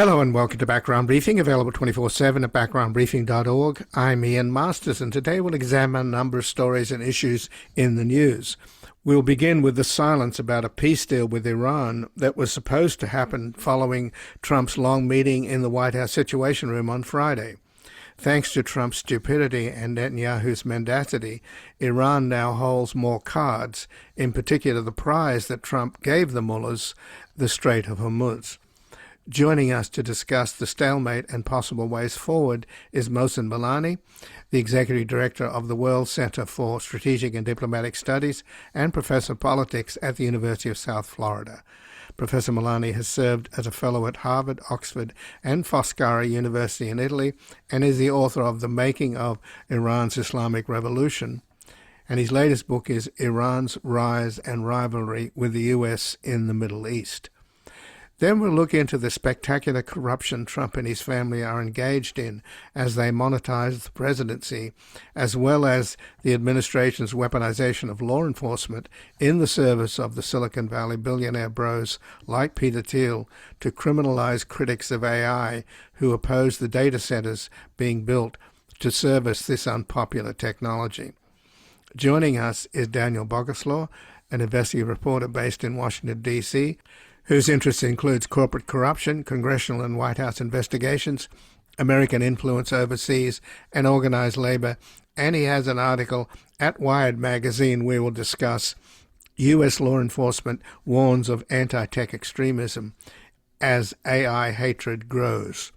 Hello and welcome to Background Briefing, available 24/7 at backgroundbriefing.org. I'm Ian Masters, and today we'll examine a number of stories and issues in the news. We'll begin with the silence about a peace deal with Iran that was supposed to happen following Trump's long meeting in the White House Situation Room on Friday. Thanks to Trump's stupidity and Netanyahu's mendacity, Iran now holds more cards, in particular the prize that Trump gave the mullahs, the Strait of Hormuz. Joining us to discuss the stalemate and possible ways forward is Mohsen Milani, the Executive Director of the World Center for Strategic and Diplomatic Studies and Professor of Politics at the University of South Florida. Professor Milani has served as a fellow at Harvard, Oxford, and Foscari University in Italy, and is the author of The Making of Iran's Islamic Revolution. And his latest book is Iran's Rise and Rivalry with the U.S. in the Middle East. Then we'll look into the spectacular corruption Trump and his family are engaged in as they monetize the presidency, as well as the administration's weaponization of law enforcement in the service of the Silicon Valley billionaire bros like Peter Thiel to criminalize critics of AI who oppose the data centers being built to service this unpopular technology. Joining us is Daniel Boguslaw, an investigative reporter based in Washington, D.C., whose interest includes corporate corruption, congressional and White House investigations, American influence overseas, and organized labor. And he has an article at Wired magazine we will discuss U.S. law enforcement warns of anti-tech extremism as AI hatred grows.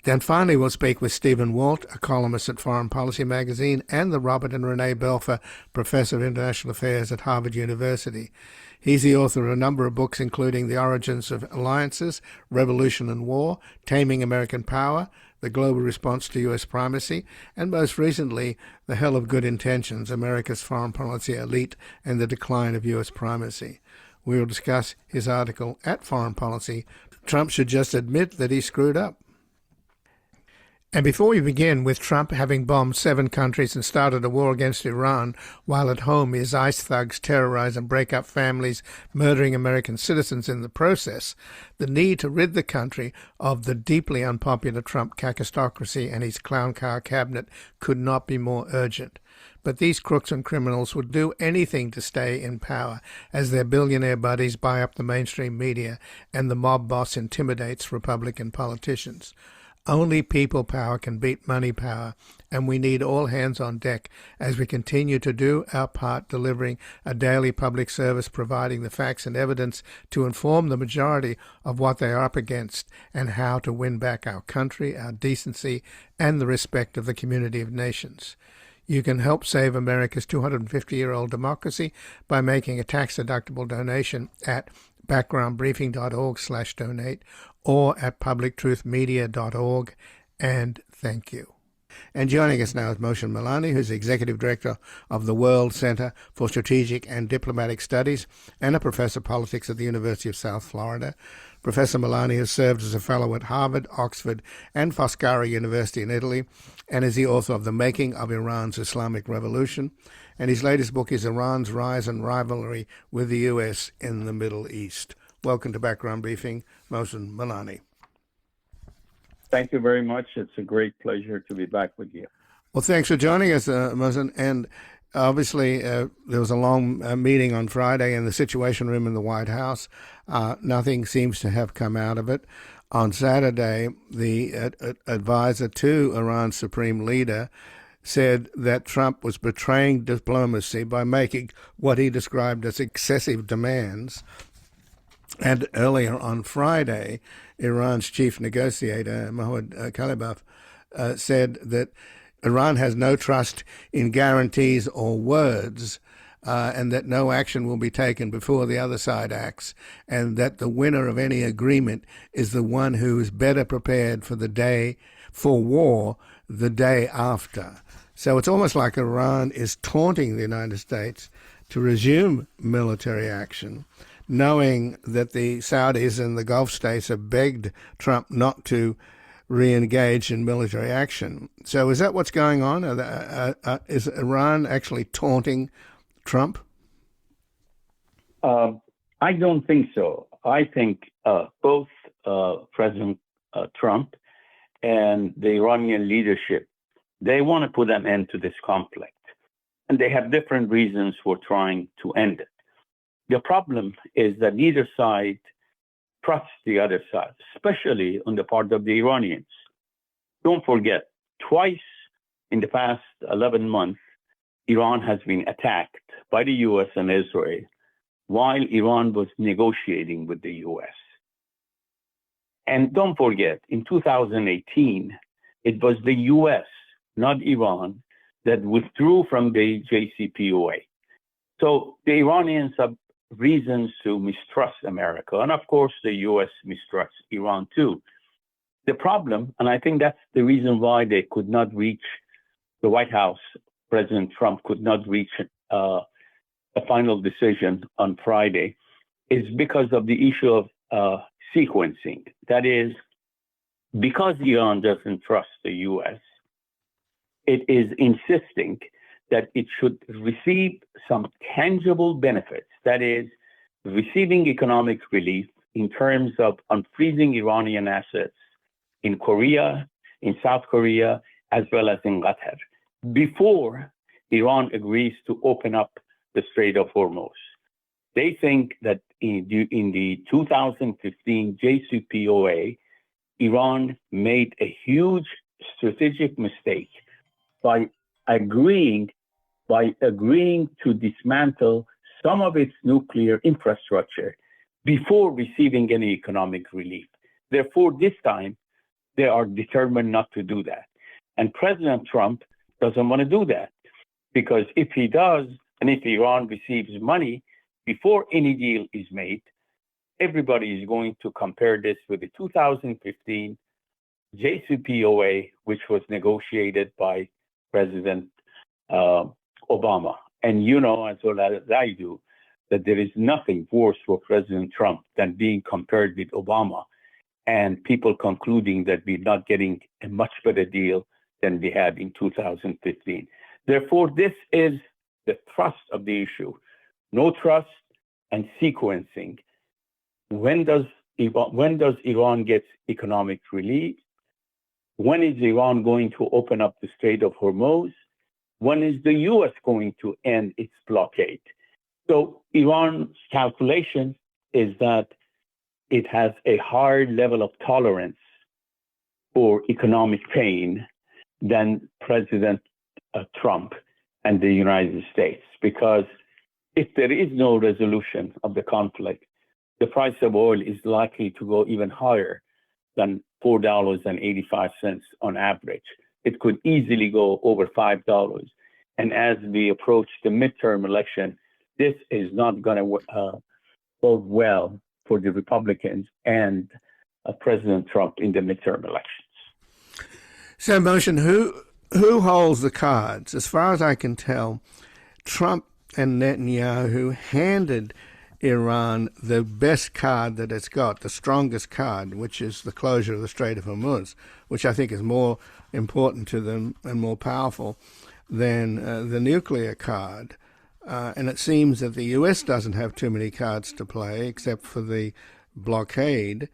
Then finally we'll speak with Stephen Walt, a columnist at Foreign Policy magazine and the Robert and Renee Belfer Professor of International Affairs at Harvard University. He's the author of a number of books, including The Origins of Alliances, Revolution and War, Taming American Power, The Global Response to U.S. Primacy, and most recently, The Hell of Good Intentions, America's Foreign Policy Elite and the Decline of U.S. Primacy. We will discuss his article at Foreign Policy, Trump Should Just Admit That He Screwed Up. And before we begin with Trump having bombed 7 countries and started a war against Iran, while at home his ICE thugs terrorize and break up families, murdering American citizens in the process, the need to rid the country of the deeply unpopular Trump kakistocracy and his clown car cabinet could not be more urgent. But these crooks and criminals would do anything to stay in power as their billionaire buddies buy up the mainstream media and the mob boss intimidates Republican politicians. Only people power can beat money power, and we need all hands on deck as we continue to do our part, delivering a daily public service, providing the facts and evidence to inform the majority of what they are up against and how to win back our country, our decency, and the respect of the community of nations. You can help save America's 250-year-old democracy by making a tax-deductible donation at backgroundbriefing.org/donate or at publictruthmedia.org, and thank you. And joining us now is Mohsen Milani, who's the Executive Director of the World Center for Strategic and Diplomatic Studies and a Professor of Politics at the University of South Florida. Professor Milani has served as a fellow at Harvard, Oxford, and Foscari University in Italy, and is the author of The Making of Iran's Islamic Revolution. And his latest book is Iran's Rise and Rivalry with the U.S. in the Middle East. Welcome to Background Briefing, Mohsen Milani. Thank you very much. It's a great pleasure to be back with you. Well, thanks for joining us, Mohsen. And obviously, there was a long meeting on Friday in the Situation Room in the White House. Nothing seems to have come out of it. On Saturday, the advisor to Iran's supreme leader said that Trump was betraying diplomacy by making what he described as excessive demands. And earlier on Friday, Iran's chief negotiator, Mohammad Khalibaf, said that Iran has no trust in guarantees or words, and that no action will be taken before the other side acts, and that the winner of any agreement is the one who is better prepared for war the day after. So it's almost like Iran is taunting the United States to resume military action, knowing that the Saudis and the Gulf states have begged Trump not to re-engage in military action. So is that what's going on? Is Iran actually taunting Trump? I don't think so. I think both President Trump and the Iranian leadership, they want to put an end to this conflict. And they have different reasons for trying to end it. The problem is that neither side trusts the other side, especially on the part of the Iranians. Don't forget, twice in the past 11 months, Iran has been attacked by the US and Israel while Iran was negotiating with the US. And don't forget, in 2018, it was the US, not Iran, that withdrew from the JCPOA. So the Iranians have reasons to mistrust America. And of course, the US mistrusts Iran too. The problem, and I think that's the reason why they could not reach the White House, President Trump could not reach a final decision on Friday, is because of the issue of sequencing. That is, because Iran doesn't trust the US, it is insisting that it should receive some tangible benefits. That is, receiving economic relief in terms of unfreezing Iranian assets in Korea, in South Korea, as well as in Qatar, before Iran agrees to open up the Strait of Hormuz. They think that in the 2015 JCPOA, Iran made a huge strategic mistake by agreeing to dismantle some of its nuclear infrastructure before receiving any economic relief. Therefore, this time, they are determined not to do that. And President Trump doesn't want to do that, because if he does, and if Iran receives money before any deal is made, everybody is going to compare this with the 2015 JCPOA, which was negotiated by President Obama. And you know as well as I do that there is nothing worse for President Trump than being compared with Obama and people concluding that we're not getting a much better deal than we had in 2015. Therefore, this is the thrust of the issue. No trust and sequencing. When does Iran get economic relief? When is Iran going to open up the Strait of Hormuz? When is the US going to end its blockade? So Iran's calculation is that it has a higher level of tolerance for economic pain than President Trump and the United States, because if there is no resolution of the conflict, the price of oil is likely to go even higher than $4.85 on average. It could easily go over $5. And as we approach the midterm election, this is not going to bode well for the Republicans and President Trump in the midterm elections. So, Mohsen, who holds the cards? As far as I can tell, Trump and Netanyahu handed Iran the best card that it's got, the strongest card, which is the closure of the Strait of Hormuz, which I think is more important to them and more powerful than the nuclear card. And it seems that the US doesn't have too many cards to play, except for the blockade.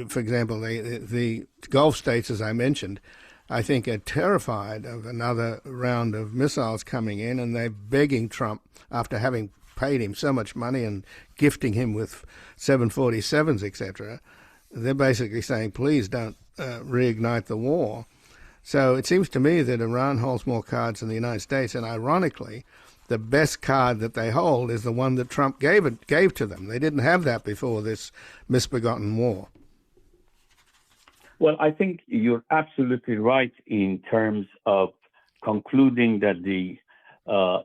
For example, the Gulf states, as I mentioned, I think are terrified of another round of missiles coming in, and they're begging Trump, after having paid him so much money and gifting him with 747s, etc., they're basically saying, please don't reignite the war. So it seems to me that Iran holds more cards than the United States, and ironically, the best card that they hold is the one that Trump gave to them. They didn't have that before this misbegotten war. Well, I think you're absolutely right in terms of concluding that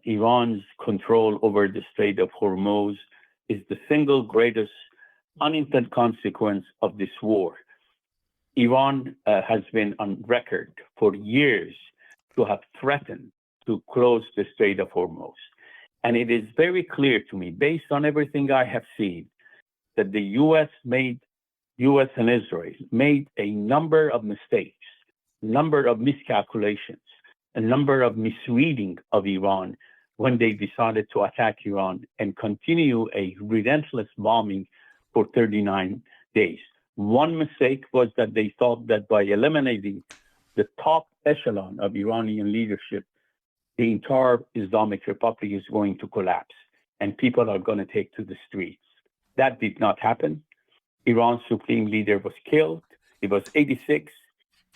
Iran's control over the Strait of Hormuz is the single greatest unintended consequence of this war. Iran has been on record for years to have threatened to close the Strait of Hormuz. And it is very clear to me, based on everything I have seen, that the US and Israel made a number of mistakes, number of miscalculations, a number of misreading of Iran when they decided to attack Iran and continue a relentless bombing for 39 days. One mistake was that they thought that by eliminating the top echelon of Iranian leadership, the entire Islamic Republic is going to collapse and people are going to take to the streets. That did not happen. Iran's supreme leader was killed. He was 86,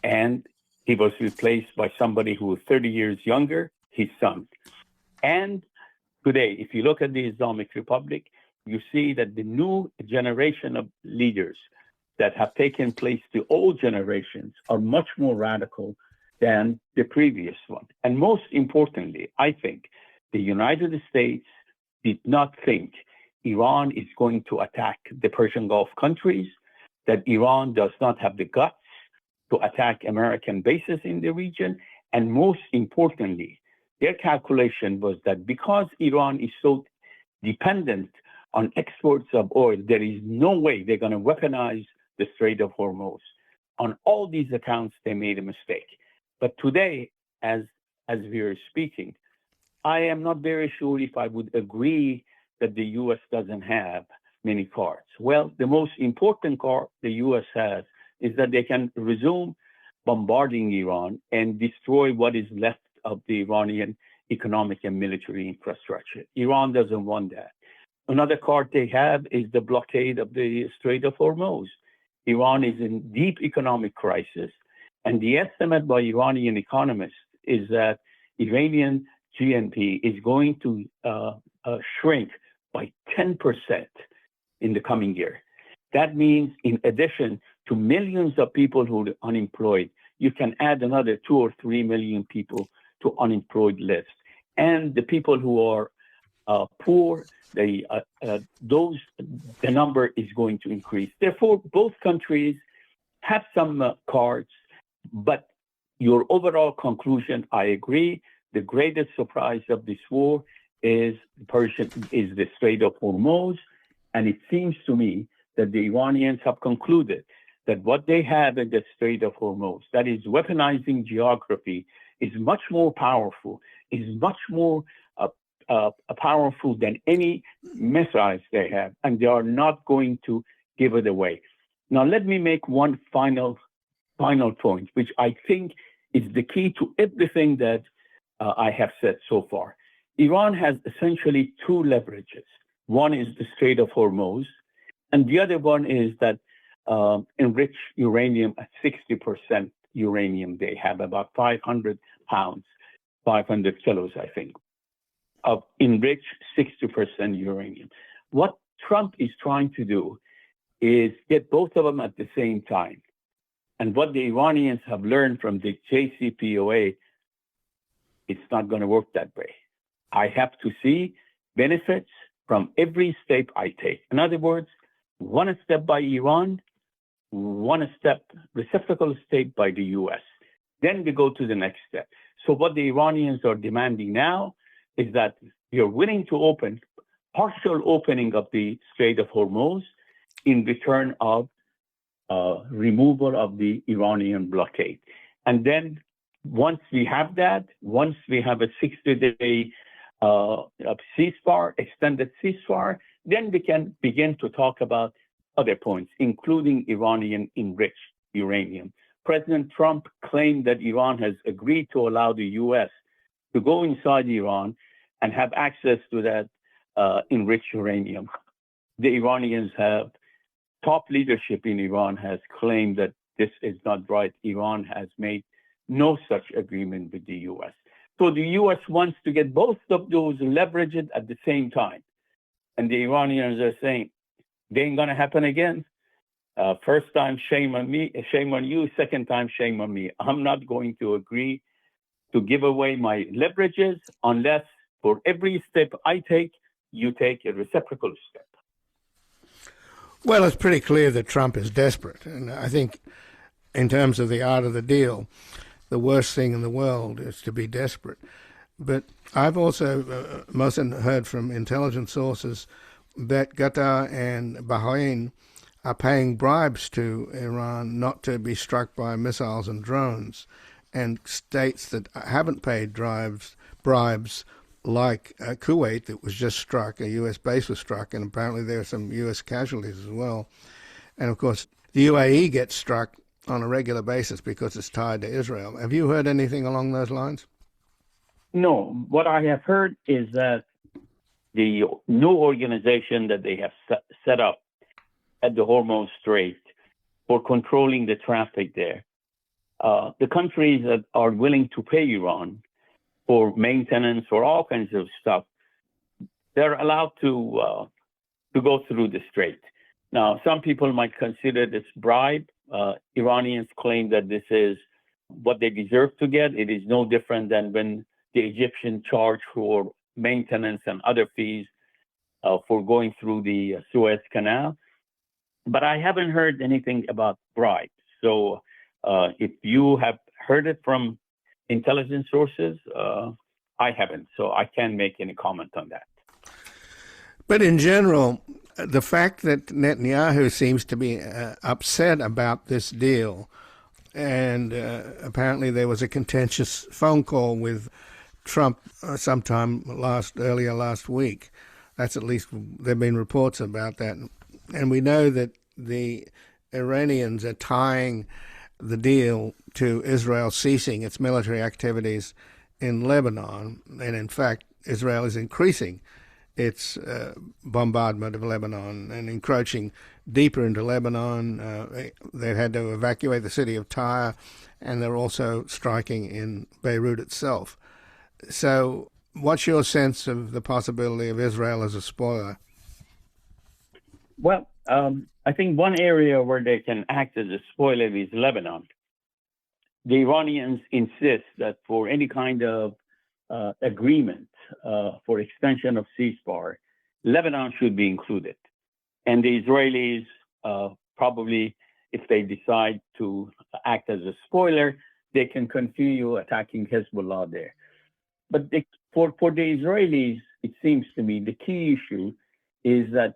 and he was replaced by somebody who was 30 years younger, his son. And today, if you look at the Islamic Republic, you see that the new generation of leaders that have taken place, the old generations, are much more radical than the previous one. And most importantly, I think the United States did not think Iran is going to attack the Persian Gulf countries, that Iran does not have the guts to attack American bases in the region. And most importantly, their calculation was that because Iran is so dependent on exports of oil, there is no way they're going to weaponize the Strait of Hormuz. On all these accounts, they made a mistake. But today, as we are speaking, I am not very sure if I would agree that the U.S. doesn't have many cards. Well, the most important card the U.S. has is that they can resume bombarding Iran and destroy what is left of the Iranian economic and military infrastructure. Iran doesn't want that. Another card they have is the blockade of the Strait of Hormuz. Iran is in deep economic crisis, and the estimate by Iranian economists is that Iranian GNP is going to shrink by 10% in the coming year. That means in addition to millions of people who are unemployed, you can add another 2 or 3 million people to unemployed list. And the people who are poor, the number is going to increase. Therefore, both countries have some cards, but your overall conclusion, I agree. The greatest surprise of this war is the Strait of Hormuz, and it seems to me that the Iranians have concluded that what they have in the Strait of Hormuz, that is weaponizing geography, is much more powerful, is much more powerful than any missiles they have, and they are not going to give it away. Now, let me make one final point, which I think is the key to everything that I have said so far. Iran has essentially two leverages. One is the Strait of Hormuz, and the other one is that enriched uranium at 60% uranium. They have about 500 pounds, 500 kilos, I think, of enriched 60% uranium. What Trump is trying to do is get both of them at the same time. And what the Iranians have learned from the JCPOA, it's not going to work that way. I have to see benefits from every step I take. In other words, one step by Iran, one step, reciprocal step by the US. Then we go to the next step. So what the Iranians are demanding now is that you're willing to open partial opening of the Strait of Hormuz in return of removal of the Iranian blockade. And then once we have that, once we have a 60-day ceasefire, extended ceasefire, then we can begin to talk about other points, including Iranian enriched uranium. President Trump claimed that Iran has agreed to allow the US to go inside Iran and have access to that enriched uranium. The Iranians have, top leadership in Iran has claimed that this is not right. Iran has made no such agreement with the US. So the US wants to get both of those leveraged at the same time. And the Iranians are saying, they ain't gonna happen again. First time, shame on me, shame on you. Second time, shame on me. I'm not going to agree to give away my leverages unless for every step I take, you take a reciprocal step. Well, it's pretty clear that Trump is desperate. And I think in terms of the art of the deal, the worst thing in the world is to be desperate. But I've also, Mohsen, heard from intelligence sources that Qatar and Bahrain are paying bribes to Iran not to be struck by missiles and drones, and states that haven't paid bribes, like Kuwait, that was just struck, a U.S. base was struck, and apparently there are some U.S. casualties as well. And of course, the UAE gets struck on a regular basis because it's tied to Israel. Have you heard anything along those lines? No, what I have heard is that the new organization that they have set up at the Hormuz Strait for controlling the traffic there, the countries that are willing to pay Iran for maintenance or all kinds of stuff, they're allowed to go through the strait. Now, some people might consider this bribe. Iranians claim that this is what they deserve to get. It is no different than when the Egyptians charge for maintenance and other fees for going through the Suez Canal. But I haven't heard anything about bribes. So if you have heard it from intelligence sources, I haven't. So I can't make any comment on that. But in general, the fact that Netanyahu seems to be upset about this deal, and apparently there was a contentious phone call with Trump sometime earlier last week. That's at least, there have been reports about that. And we know that the Iranians are tying the deal to Israel ceasing its military activities in Lebanon. And in fact, Israel is increasing its bombardment of Lebanon and encroaching deeper into Lebanon. They've had to evacuate the city of Tyre, and they're also striking in Beirut itself. So what's your sense of the possibility of Israel as a spoiler? Well, I think one area where they can act as a spoiler is Lebanon. The Iranians insist that for any kind of agreement for extension of ceasefire, Lebanon should be included. And the Israelis probably, if they decide to act as a spoiler, they can continue attacking Hezbollah there. But for the Israelis, it seems to me the key issue is that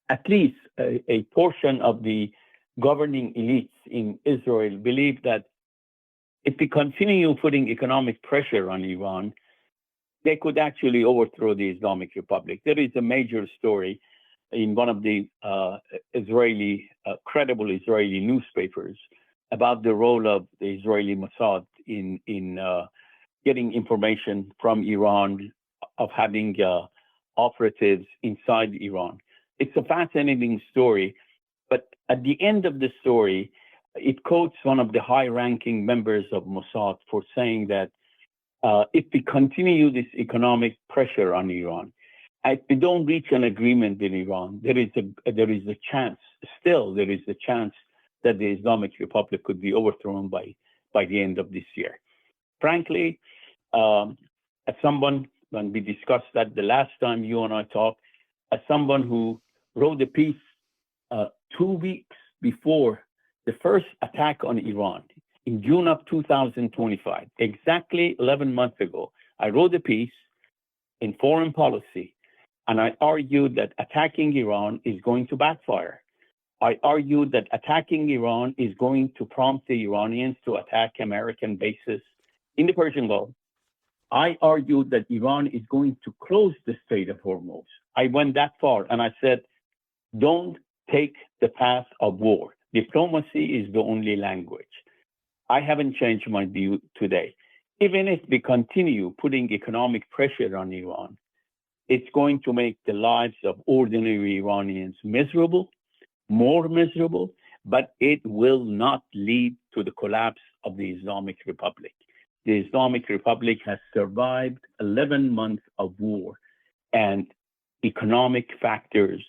at least a portion of the governing elites in Israel believe that if we continue putting economic pressure on Iran, they could actually overthrow the Islamic Republic. There is a major story in one of the credible Israeli newspapers about the role of the Israeli Mossad in getting information from Iran, of having operatives inside Iran. It's a fascinating story, but at the end of the story, it quotes one of the high-ranking members of Mossad for saying that if we continue this economic pressure on Iran, if we don't reach an agreement in Iran, there is a chance that the Islamic Republic could be overthrown by the end of this year. Frankly, as someone, when we discussed that the last time you and I talked, as someone who wrote a piece 2 weeks before the first attack on Iran in June of 2025, exactly 11 months ago, I wrote a piece in Foreign Policy, and I argued that attacking Iran is going to backfire. I argued that attacking Iran is going to prompt the Iranians to attack American bases in the Persian Gulf. I argued that Iran is going to close the Strait of Hormuz. I went that far, and I said, don't take the path of war. Diplomacy is the only language. I haven't changed my view today. Even if we continue putting economic pressure on Iran, it's going to make the lives of ordinary Iranians miserable, more miserable, but it will not lead to the collapse of the Islamic Republic. The Islamic Republic has survived 11 months of war, and economic factors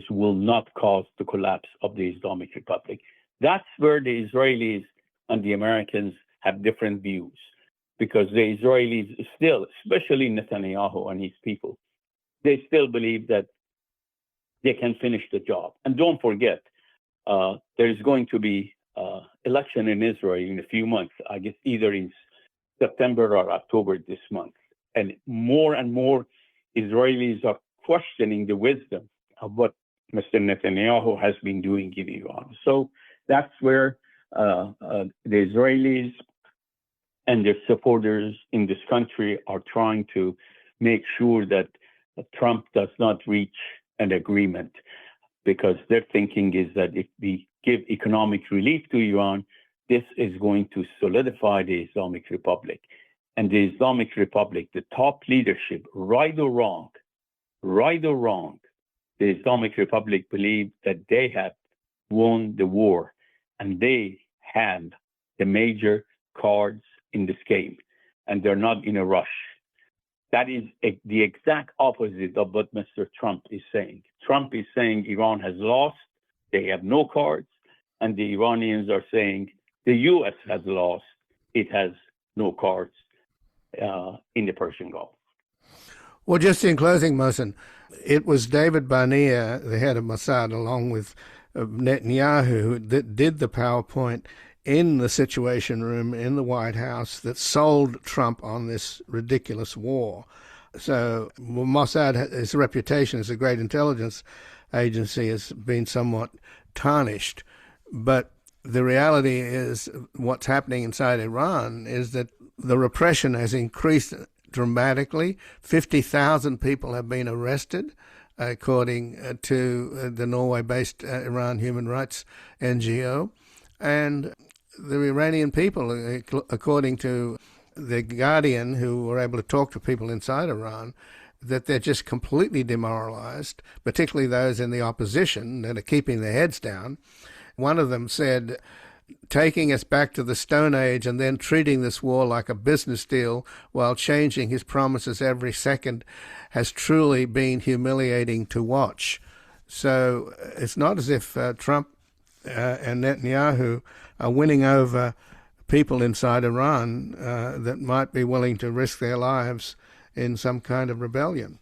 will not cause the collapse of the Islamic Republic. That's where the Israelis and the Americans have different views, because the Israelis still, especially Netanyahu and his people, they still believe that they can finish the job. And don't forget, there is going to be election in Israel in a few months, I guess either in September or October this month. And more Israelis are questioning the wisdom of what Mr. Netanyahu has been doing in Iran. So that's where the Israelis and their supporters in this country are trying to make sure that Trump does not reach an agreement. because their thinking is that if we give economic relief to Iran, this is going to solidify the Islamic Republic. And the Islamic Republic, the top leadership, right or wrong, the Islamic Republic believe that they have won the war and they have the major cards in this game and they're not in a rush. That is the exact opposite of what Mr. Trump is saying. Trump is saying Iran has lost, they have no cards, and the Iranians are saying the U.S. has lost, it has no cards in the Persian Gulf. Well, just in closing, Mohsen, it was David Barnea, the head of Mossad, along with Netanyahu, that did the PowerPoint in the Situation Room in the White House that sold Trump on this ridiculous war. So Mossad, his reputation as a great intelligence agency has been somewhat tarnished. But the reality is what's happening inside Iran is that the repression has increased dramatically. 50,000 people have been arrested, according to the Norway-based Iran Human Rights NGO. And the Iranian people, according to The Guardian, who were able to talk to people inside Iran, that they're just completely demoralized, particularly those in the opposition that are keeping their heads down. One of them said, taking us back to the Stone Age and then treating this war like a business deal while changing his promises every second has truly been humiliating to watch. So it's not as if Trump and Netanyahu are winning over people inside Iran that might be willing to risk their lives in some kind of rebellion.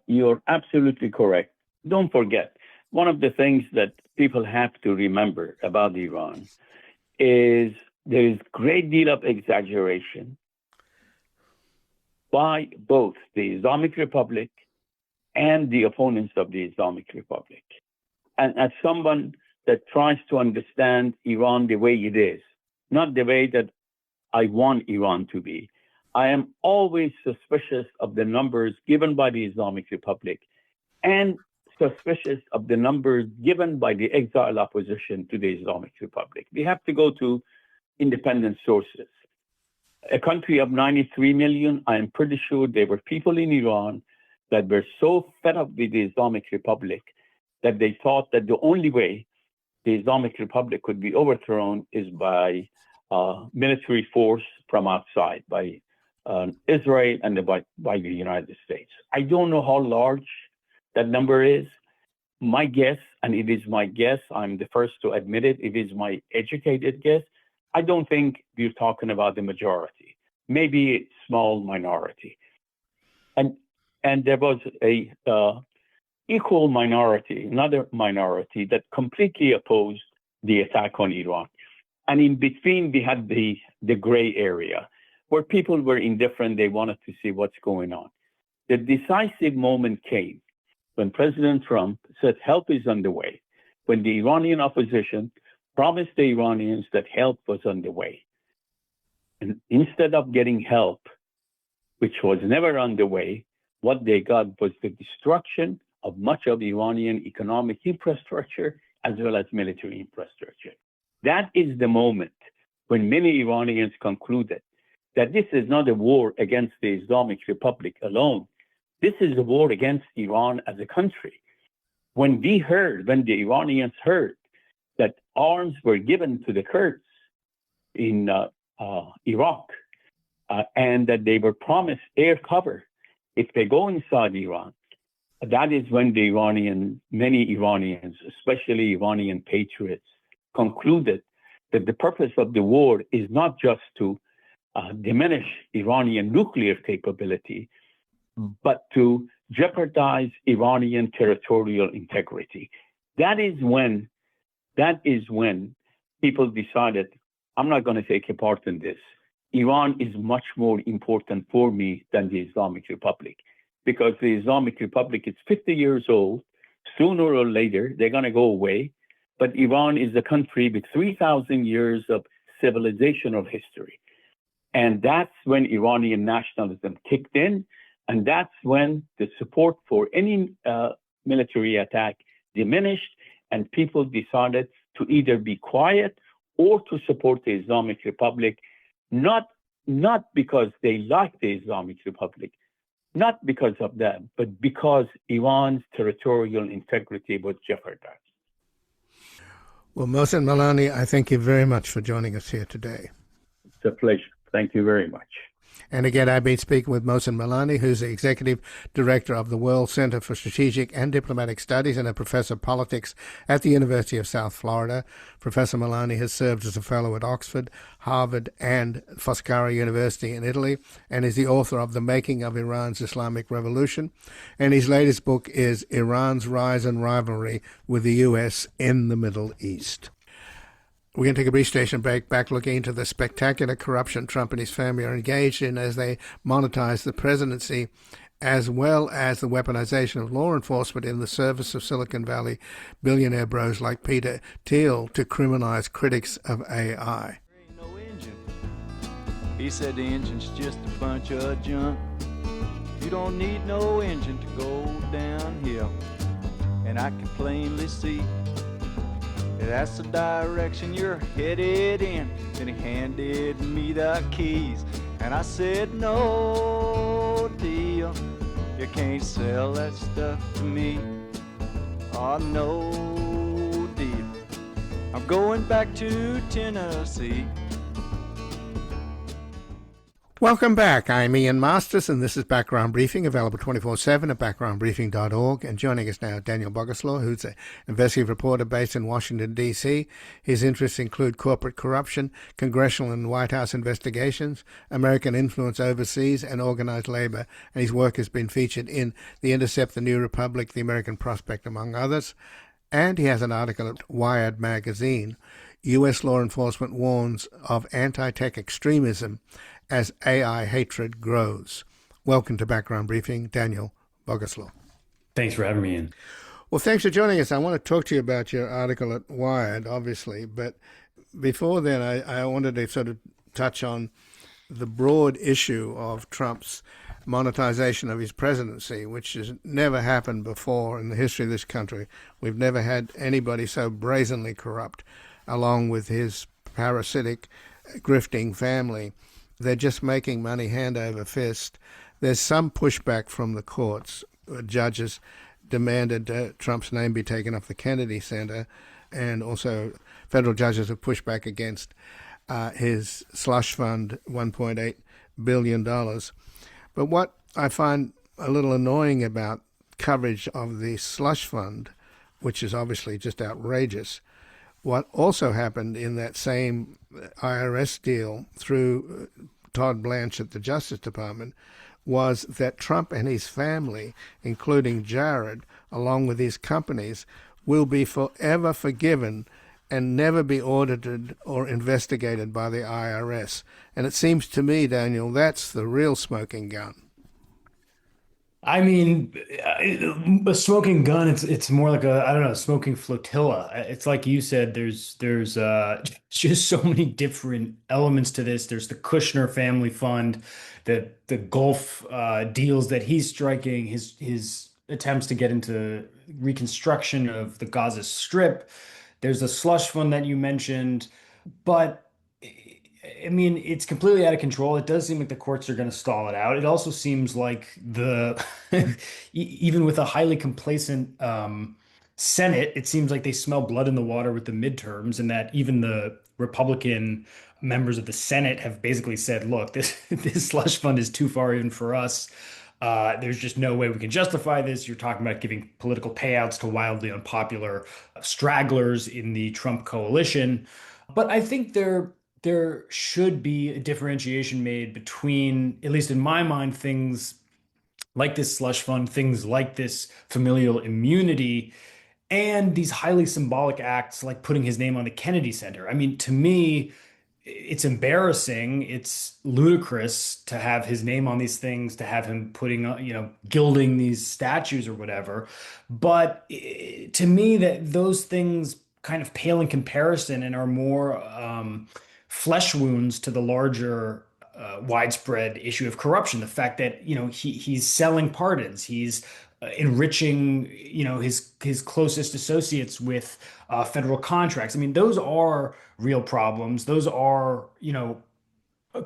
You're absolutely correct. Don't forget, one of the things that people have to remember about Iran is there is a great deal of exaggeration by both the Islamic Republic and the opponents of the Islamic Republic. And as someone that tries to understand Iran the way it is, not the way that I want Iran to be, I am always suspicious of the numbers given by the Islamic Republic and suspicious of the numbers given by the exile opposition to the Islamic Republic. We have to go to independent sources. A country of 93 million, I am pretty sure there were people in Iran that were so fed up with the Islamic Republic that they thought that the only way the Islamic Republic could be overthrown is by military force from outside, by Israel and by the United States. I don't know how large that number is. My guess, and it is my guess, I'm the first to admit it, it is my educated guess, I don't think we're talking about the majority, maybe a small minority. And there was a equal minority, another minority that completely opposed the attack on Iran. And in between, we had the gray area where people were indifferent. They wanted to see what's going on. The decisive moment came when President Trump said help is on the way, when the Iranian opposition promised the Iranians that help was on the way. And instead of getting help, which was never on the way, what they got was the destruction of much of Iranian economic infrastructure as well as military infrastructure. That is the moment when many Iranians concluded that this is not a war against the Islamic Republic alone. This is a war against Iran as a country. When the Iranians heard that arms were given to the Kurds in Iraq and that they were promised air cover if they go inside Iran, that is when many Iranians, especially Iranian patriots, concluded that the purpose of the war is not just to diminish Iranian nuclear capability, but to jeopardize Iranian territorial integrity. That is when people decided, I'm not going to take a part in this. Iran is much more important for me than the Islamic Republic, because the Islamic Republic is 50 years old. Sooner or later, they're going to go away. But Iran is a country with 3,000 years of civilizational history. And that's when Iranian nationalism kicked in. And that's when the support for any military attack diminished, and people decided to either be quiet or to support the Islamic Republic, not because they like the Islamic Republic, not because of that, but because Iran's territorial integrity was jeopardized. Well, Mohsen Milani, I thank you very much for joining us here today. It's a pleasure. Thank you very much. And again, I've been speaking with Mohsen Milani, who's the Executive Director of the World Center for Strategic and Diplomatic Studies and a Professor of Politics at the University of South Florida. Professor Milani has served as a Fellow at Oxford, Harvard, and Foscari University in Italy, and is the author of The Making of Iran's Islamic Revolution. And his latest book is Iran's Rise and Rivalry with the U.S. in the Middle East. We're going to take a brief station break, back looking into the spectacular corruption Trump and his family are engaged in as they monetize the presidency, as well as the weaponization of law enforcement in the service of Silicon Valley billionaire bros like Peter Thiel to criminalize critics of AI. Ain't no engine. He said the engine's just a bunch of junk. You don't need no engine to go downhill. And I can plainly see that's the direction you're headed in. Then he handed me the keys, and I said, no deal. You can't sell that stuff to me. Oh, no deal. I'm going back to Tennessee. Welcome back. I'm Ian Masters, and this is Background Briefing, available 24/7 at backgroundbriefing.org. And joining us now, Daniel Boguslaw, who's an investigative reporter based in Washington, D.C. His interests include corporate corruption, congressional and White House investigations, American influence overseas, and organized labor. And his work has been featured in The Intercept, The New Republic, The American Prospect, among others. And he has an article at Wired magazine. U.S. law enforcement warns of anti-tech extremism as AI hatred grows. Welcome to Background Briefing, Daniel Boguslaw. Thanks for having me in. Well, thanks for joining us. I want to talk to you about your article at Wired, obviously, but before then, I wanted to sort of touch on the broad issue of Trump's monetization of his presidency, which has never happened before in the history of this country. We've never had anybody so brazenly corrupt, along with his parasitic, grifting family. They're just making money hand over fist. There's some pushback from the courts. Judges demanded Trump's name be taken off the Kennedy Center, and also federal judges have pushed back against his slush fund, $1.8 billion. But what I find a little annoying about coverage of the slush fund, which is obviously just outrageous, what also happened in that same IRS deal through Todd Blanche at the Justice Department was that Trump and his family, including Jared, along with his companies, will be forever forgiven and never be audited or investigated by the IRS. And it seems to me, Daniel, that's the real smoking gun. I mean, a smoking gun, it's more like a, I don't know, smoking flotilla. It's like you said, there's just so many different elements to this. There's the Kushner family fund, the Gulf deals that he's striking, his attempts to get into reconstruction of the Gaza Strip. There's the slush fund that you mentioned, but I mean, it's completely out of control. It does seem like the courts are going to stall it out. It also seems like even with a highly complacent Senate, it seems like they smell blood in the water with the midterms, and that even the Republican members of the Senate have basically said, look, this slush fund is too far even for us. There's just no way we can justify this. You're talking about giving political payouts to wildly unpopular stragglers in the Trump coalition. But I think there should be a differentiation made between, at least in my mind, things like this slush fund, things like this familial immunity, and these highly symbolic acts like putting his name on the Kennedy Center. I mean, to me, it's embarrassing. It's ludicrous to have his name on these things, to have him putting, gilding these statues or whatever. But to me, that those things kind of pale in comparison and are more flesh wounds to the larger widespread issue of corruption. The fact that, he's selling pardons, he's enriching, his closest associates with federal contracts. I mean, those are real problems. Those are,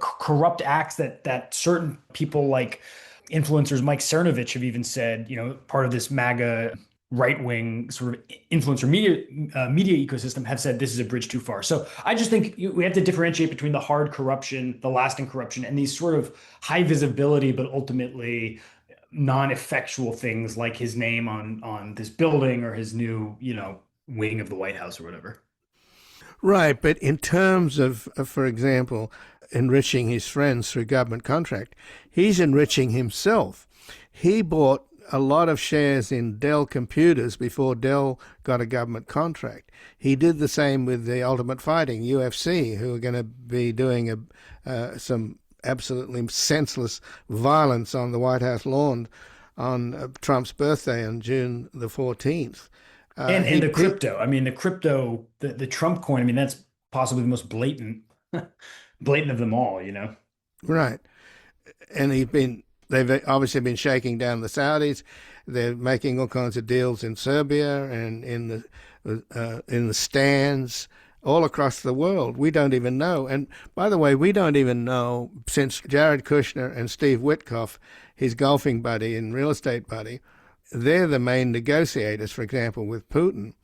corrupt acts that certain people like influencers Mike Cernovich have even said, part of this MAGA right wing sort of influencer media ecosystem have said this is a bridge too far. So I just think we have to differentiate between the hard corruption, the lasting corruption, and these sort of high visibility but ultimately non-effectual things like his name on this building or his new, wing of the White House or whatever. Right, but in terms of, for example, enriching his friends through government contract, he's enriching himself. He bought a lot of shares in Dell Computers before Dell got a government contract. He did the same with the Ultimate Fighting, UFC, who are going to be doing some absolutely senseless violence on the White House lawn on Trump's birthday on June the 14th. And the crypto. I mean, the Trump coin, I mean, that's possibly the most blatant of them all, Right. And they've obviously been shaking down the Saudis. They're making all kinds of deals in Serbia and in the stands all across the world. We don't even know. And by the way, we don't even know, since Jared Kushner and Steve Witkoff, his golfing buddy and real estate buddy, they're the main negotiators, for example, with Putin.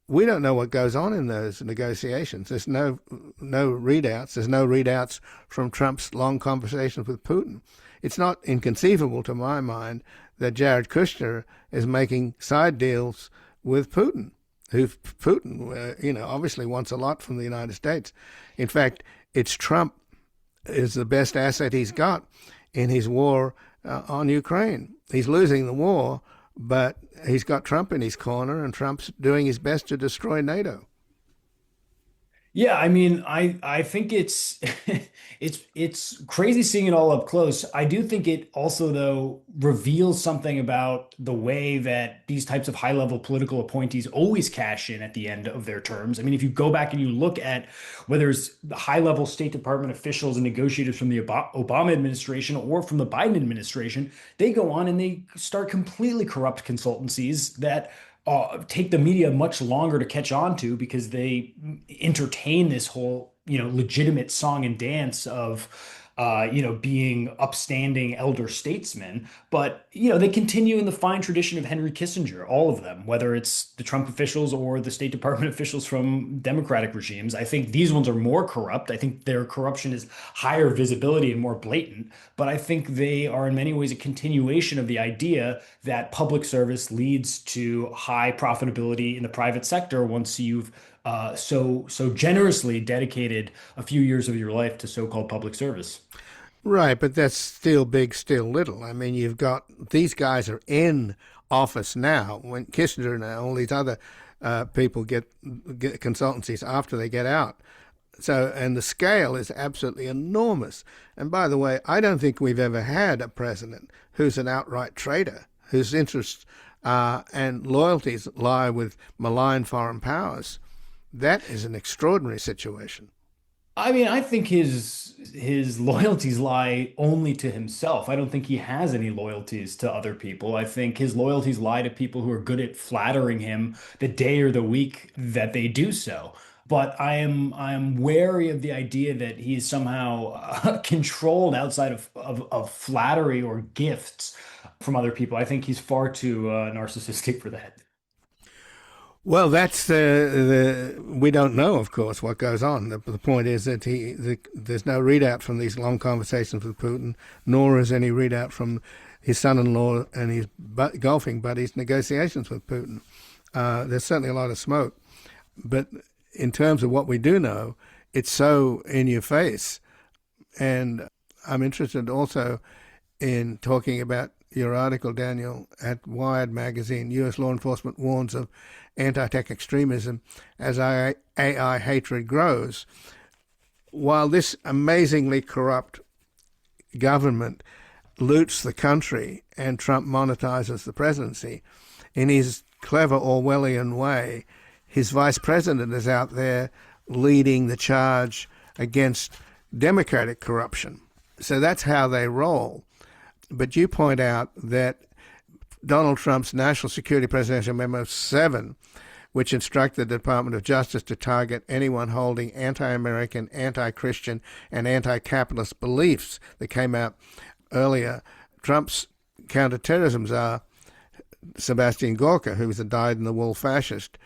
We don't know what goes on in those negotiations. There's no readouts. There's no readouts from Trump's long conversations with Putin. It's not inconceivable to my mind that Jared Kushner is making side deals with Putin, who Putin, obviously wants a lot from the United States. In fact, it's Trump is the best asset he's got in his war on Ukraine. He's losing the war, but he's got Trump in his corner, and Trump's doing his best to destroy NATO. Yeah, I mean, I think it's it's crazy seeing it all up close. I do think it also, though, reveals something about the way that these types of high-level political appointees always cash in at the end of their terms. I mean, if you go back and you look at whether it's the high-level State Department officials and negotiators from the Obama administration or from the Biden administration, they go on and they start completely corrupt consultancies that take the media much longer to catch on to because they entertain this whole, legitimate song and dance of, being upstanding elder statesmen. But, they continue in the fine tradition of Henry Kissinger, all of them, whether it's the Trump officials or the State Department officials from Democratic regimes. I think these ones are more corrupt. I think their corruption is higher visibility and more blatant. But I think they are in many ways a continuation of the idea that public service leads to high profitability in the private sector once you've so generously dedicated a few years of your life to so-called public service. Right, but that's still big, still little. I mean, you've got these guys are in office now. When Kissinger and all these other people get consultancies after they get out. So, and the scale is absolutely enormous. And by the way, I don't think we've ever had a president who's an outright traitor, whose interests and loyalties lie with malign foreign powers. That is an extraordinary situation. I mean, I think his loyalties lie only to himself. I don't think he has any loyalties to other people. I think his loyalties lie to people who are good at flattering him the day or the week that they do so. But I'm wary of the idea that he's somehow controlled outside of flattery or gifts from other people. I think he's far too narcissistic for that. Well, that's we don't know, of course, what goes on. The point is that there's no readout from these long conversations with Putin, nor is any readout from his son-in-law and his golfing buddies' negotiations with Putin. There's certainly a lot of smoke. But in terms of what we do know, it's so in your face. And I'm interested also in talking about your article, Daniel, at Wired magazine. U.S. law enforcement warns of anti-tech extremism as AI hatred grows. While this amazingly corrupt government loots the country and Trump monetizes the presidency, in his clever Orwellian way, his vice president is out there leading the charge against democratic corruption. So that's how they roll. But you point out that Donald Trump's National Security Presidential Memo 7, which instructed the Department of Justice to target anyone holding anti-American, anti-Christian, and anti-capitalist beliefs, that came out earlier. Trump's counterterrorism czar, Sebastian Gorka, who was a dyed-in-the-wool fascist,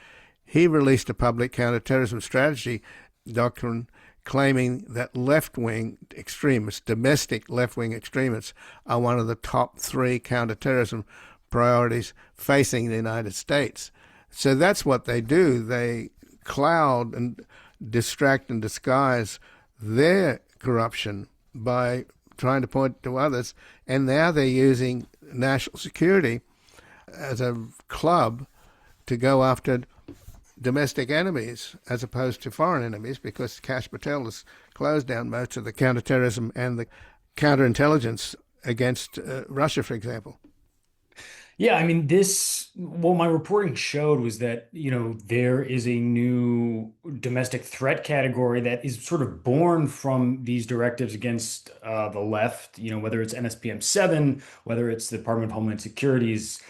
he released a public counterterrorism strategy doctrine claiming that left-wing extremists, domestic left-wing extremists, are one of the top 3 counterterrorism priorities facing the United States. So that's what they do. They cloud and distract and disguise their corruption by trying to point to others, and now they're using national security as a club to go after domestic enemies as opposed to foreign enemies, because Kash Patel has closed down most of the counterterrorism and the counterintelligence against Russia, for example. Yeah, I mean, what my reporting showed was that, there is a new domestic threat category that is sort of born from these directives against the left, whether it's NSPM 7, whether it's the Department of Homeland Security's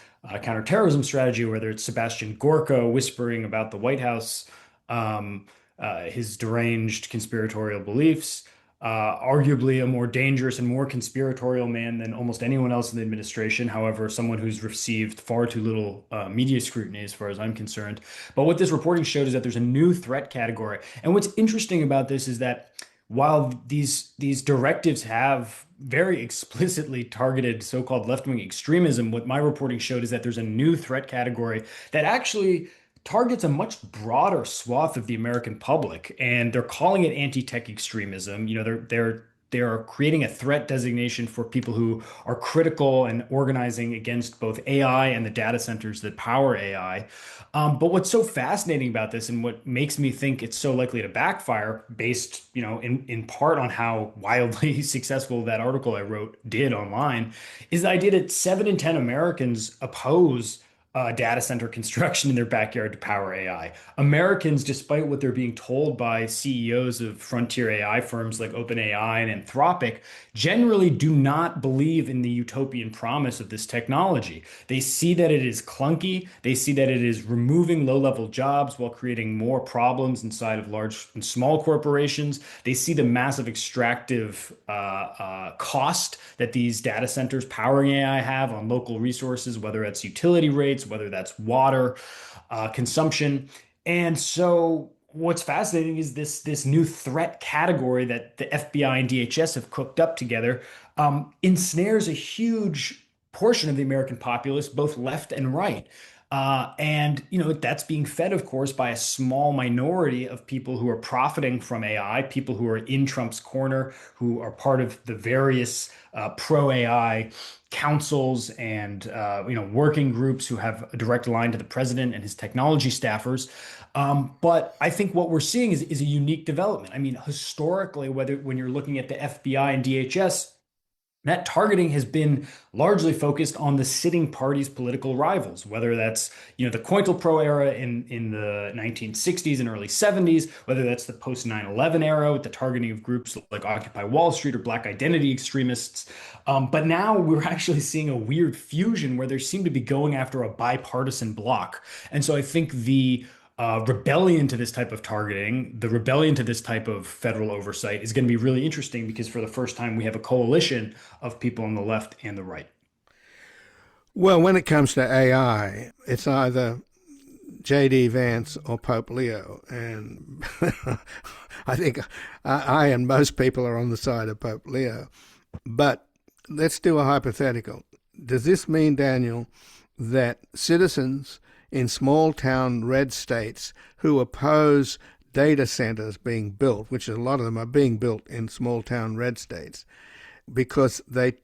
counterterrorism strategy, whether it's Sebastian Gorka whispering about the White House, his deranged conspiratorial beliefs, arguably a more dangerous and more conspiratorial man than almost anyone else in the administration. However, someone who's received far too little media scrutiny, as far as I'm concerned. But what this reporting showed is that there's a new threat category. And what's interesting about this is that while these directives have very explicitly targeted so-called left-wing extremism, what my reporting showed is that there's a new threat category that actually targets a much broader swath of the American public, and they're calling it anti-tech extremism. They're creating a threat designation for people who are critical and organizing against both AI and the data centers that power AI. But what's so fascinating about this, and what makes me think it's so likely to backfire, based, in part on how wildly successful that article I wrote did online, is the idea that 7 in 10 Americans oppose data center construction in their backyard to power AI. Americans, despite what they're being told by CEOs of frontier AI firms like OpenAI and Anthropic, generally do not believe in the utopian promise of this technology. They see that it is clunky. They see that it is removing low-level jobs while creating more problems inside of large and small corporations. They see the massive extractive cost that these data centers powering AI have on local resources, whether it's utility rates, whether that's water consumption. And so what's fascinating is this new threat category that the FBI and DHS have cooked up together ensnares a huge portion of the American populace, both left and right. And that's being fed, of course, by a small minority of people who are profiting from AI, people who are in Trump's corner, who are part of the various pro-AI councils and working groups who have a direct line to the president and his technology staffers. But I think what we're seeing is a unique development. I mean, historically, when you're looking at the FBI and DHS, that targeting has been largely focused on the sitting party's political rivals, whether that's the COINTELPRO era in the 1960s and early 70s, whether that's the post 9/11 era with the targeting of groups like Occupy Wall Street or Black identity extremists. But now we're actually seeing a weird fusion where they seem to be going after a bipartisan bloc. And so I think the rebellion to this type of targeting, the rebellion to this type of federal oversight is going to be really interesting, because for the first time we have a coalition of people on the left and the right. Well, when it comes to AI, it's either J.D. Vance or Pope Leo. And I think I and most people are on the side of Pope Leo. But let's do a hypothetical. Does this mean, Daniel, that citizens in small-town red states who oppose data centers being built, which a lot of them are being built in small-town red states, because they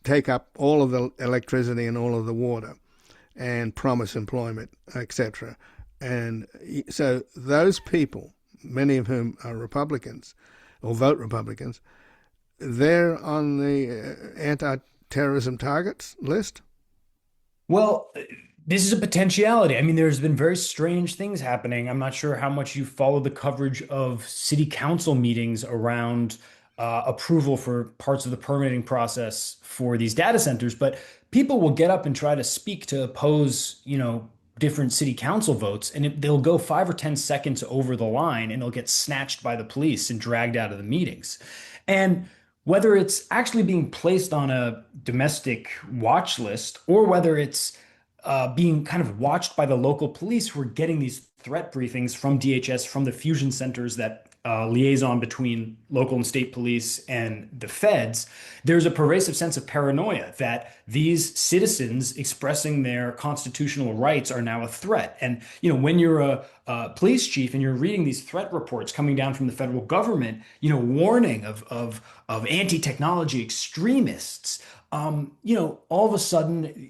take up all of the electricity and all of the water and promise employment, etc. And so those people, many of whom are Republicans or vote Republicans, they're on the anti-terrorism targets list? Well, this is a potentiality. I mean, there's been very strange things happening. I'm not sure how much you followed the coverage of city council meetings around approval for parts of the permitting process for these data centers. But people will get up and try to speak to oppose, different city council votes, and they'll go 5 or 10 seconds over the line and they'll get snatched by the police and dragged out of the meetings. And whether it's actually being placed on a domestic watch list or whether it's being kind of watched by the local police who are getting these threat briefings from DHS, from the fusion centers that liaison between local and state police and the feds, there's a pervasive sense of paranoia that these citizens expressing their constitutional rights are now a threat. And, when you're a police chief and you're reading these threat reports coming down from the federal government, warning of anti-technology extremists, all of a sudden,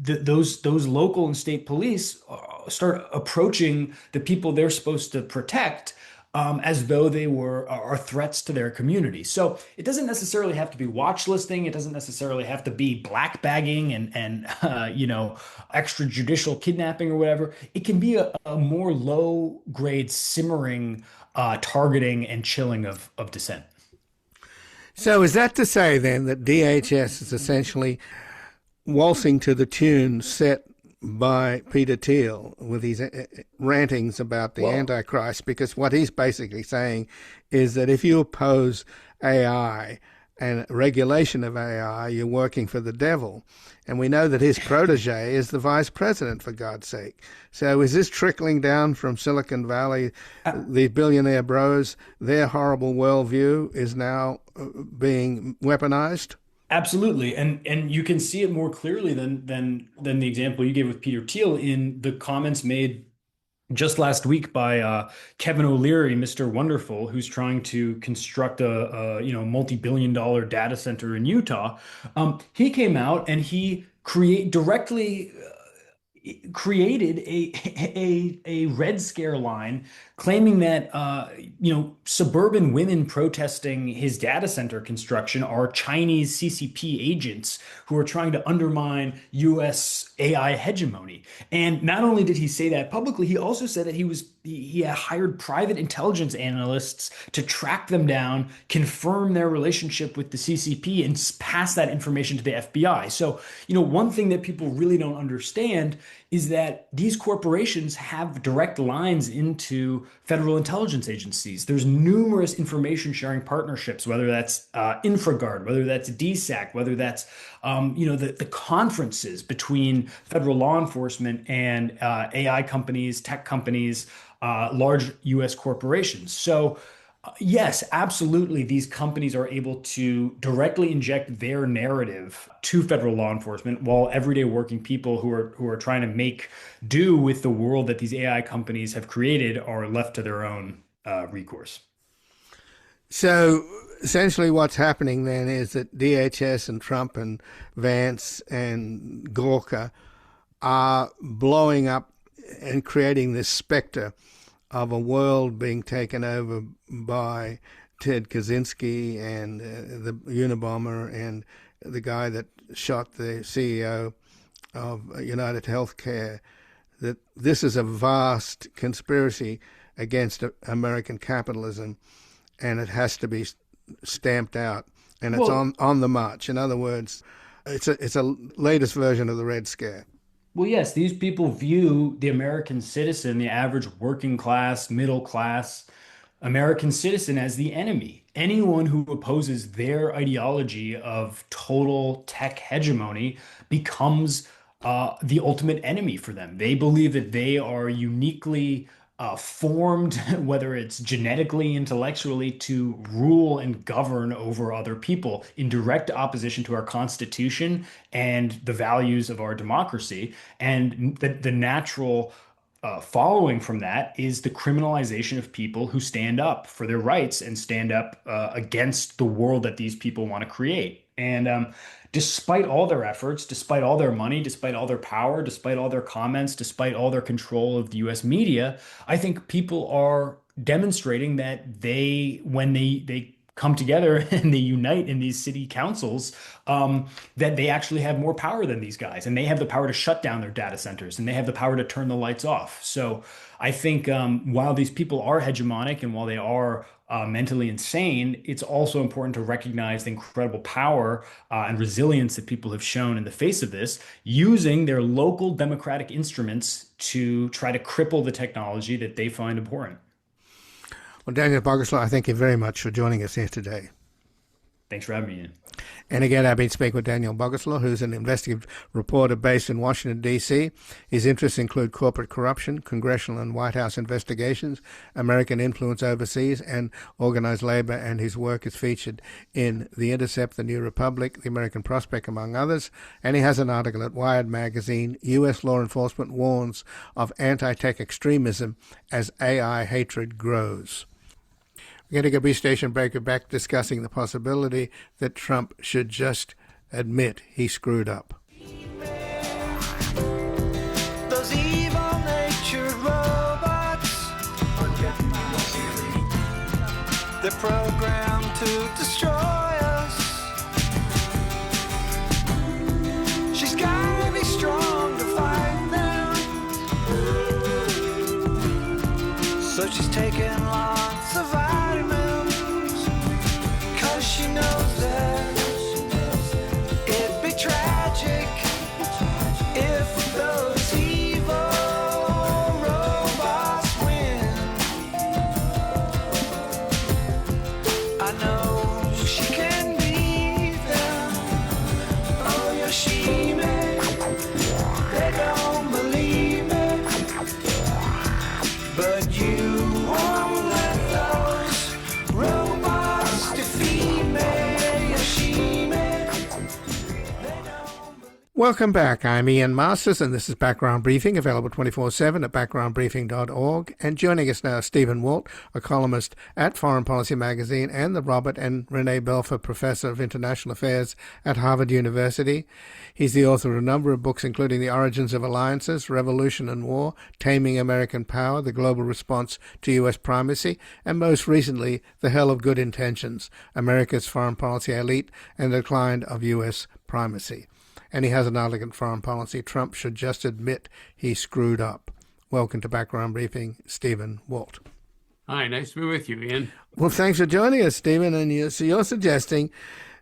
those local and state police start approaching the people they're supposed to protect as though they are threats to their community. So it doesn't necessarily have to be watch listing. It doesn't necessarily have to be black bagging and extrajudicial kidnapping or whatever. It can be a more low grade simmering targeting and chilling of dissent. So is that to say then that DHS is essentially waltzing to the tune set by Peter Thiel with his rantings about the Antichrist? Because what he's basically saying is that if you oppose AI and regulation of AI, you're working for the devil. And we know that his protege is the vice president, for God's sake. So is this trickling down from Silicon Valley? The billionaire bros, their horrible worldview is now being weaponized? Absolutely, and you can see it more clearly than the example you gave with Peter Thiel in the comments made just last week by Kevin O'Leary, Mr. Wonderful, who's trying to construct a multi-billion-dollar data center in Utah. He came out and he directly created a Red Scare line claiming that suburban women protesting his data center construction are Chinese CCP agents who are trying to undermine US AI hegemony. And not only did he say that publicly, he also said that he had hired private intelligence analysts to track them down, confirm their relationship with the CCP, and pass that information to the FBI. So, one thing that people really don't understand is that these corporations have direct lines into federal intelligence agencies. There's numerous information sharing partnerships, whether that's InfraGard, whether that's DSAC, whether that's the conferences between federal law enforcement and AI companies, tech companies, large U.S. corporations. So yes, absolutely, these companies are able to directly inject their narrative to federal law enforcement, while everyday working people who are trying to make do with the world that these AI companies have created are left to their own recourse. So essentially what's happening then is that DHS and Trump and Vance and Gorka are blowing up and creating this specter of a world being taken over by Ted Kaczynski and the Unabomber and the guy that shot the CEO of United Healthcare, that this is a vast conspiracy against American capitalism, and it has to be stamped out, and it's on the march. In other words, it's a latest version of the Red Scare. Well, yes, these people view the American citizen, the average working class, middle class American citizen, as the enemy. Anyone who opposes their ideology of total tech hegemony becomes the ultimate enemy for them. They believe that they are uniquely formed, whether it's genetically, intellectually, to rule and govern over other people in direct opposition to our Constitution and the values of our democracy. And the natural following from that is the criminalization of people who stand up for their rights and stand up against the world that these people want to create. And despite all their efforts, despite all their money, despite all their power, despite all their comments, despite all their control of the US media, I think people are demonstrating that when they come together and they unite in these city councils, that they actually have more power than these guys, and they have the power to shut down their data centers, and they have the power to turn the lights off. So I think while these people are hegemonic and while they are mentally insane, it's also important to recognize the incredible power and resilience that people have shown in the face of this, using their local democratic instruments to try to cripple the technology that they find abhorrent. Well, Daniel Boguslaw, I thank you very much for joining us here today. Thanks for having me, Ian. And again, I've been speaking with Daniel Boguslaw, who's an investigative reporter based in Washington, D.C. His interests include corporate corruption, congressional and White House investigations, American influence overseas, and organized labor, and his work is featured in The Intercept, The New Republic, The American Prospect, among others. And he has an article at Wired magazine, U.S. Law Enforcement Warns of Anti-Tech Extremism as AI Hatred Grows. We're going to go B-station break back discussing the possibility that Trump should just admit he screwed up. Those evil-natured robots, they're programmed to destroy us. She's gotta be strong to fight them, so she's taking lots of vitamins, 'cause she knows that it'd be tragic if those evil robots win. I know she can beat them. Oh, yeah, she may. They don't believe me, but you won't let those robots defeat me. Yeah, she may. They don't believe. Welcome back. I'm Ian Masters, and this is Background Briefing, available 24/7 at backgroundbriefing.org. And joining us now, Stephen Walt, a columnist at Foreign Policy Magazine and the Robert and Renee Belfer Professor of International Affairs at Harvard University. He's the author of a number of books, including The Origins of Alliances, Revolution and War, Taming American Power, The Global Response to U.S. Primacy, and most recently, The Hell of Good Intentions, America's Foreign Policy Elite and the Decline of U.S. Primacy. And he has an article in Foreign Policy, Trump should just admit he screwed up. Welcome to Background Briefing, Stephen Walt. Hi, nice to be with you, Ian. Well, thanks for joining us, Stephen. And you're suggesting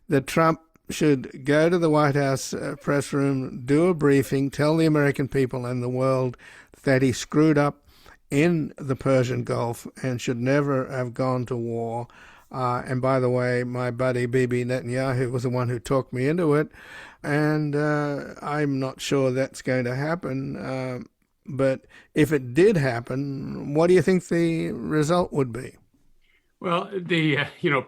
that Trump should go to the White House press room, do a briefing, tell the American people and the world that he screwed up in the Persian Gulf and should never have gone to war. And by the way, my buddy Bibi Netanyahu was the one who talked me into it. And I'm not sure that's going to happen. But if it did happen, what do you think the result would be? Well,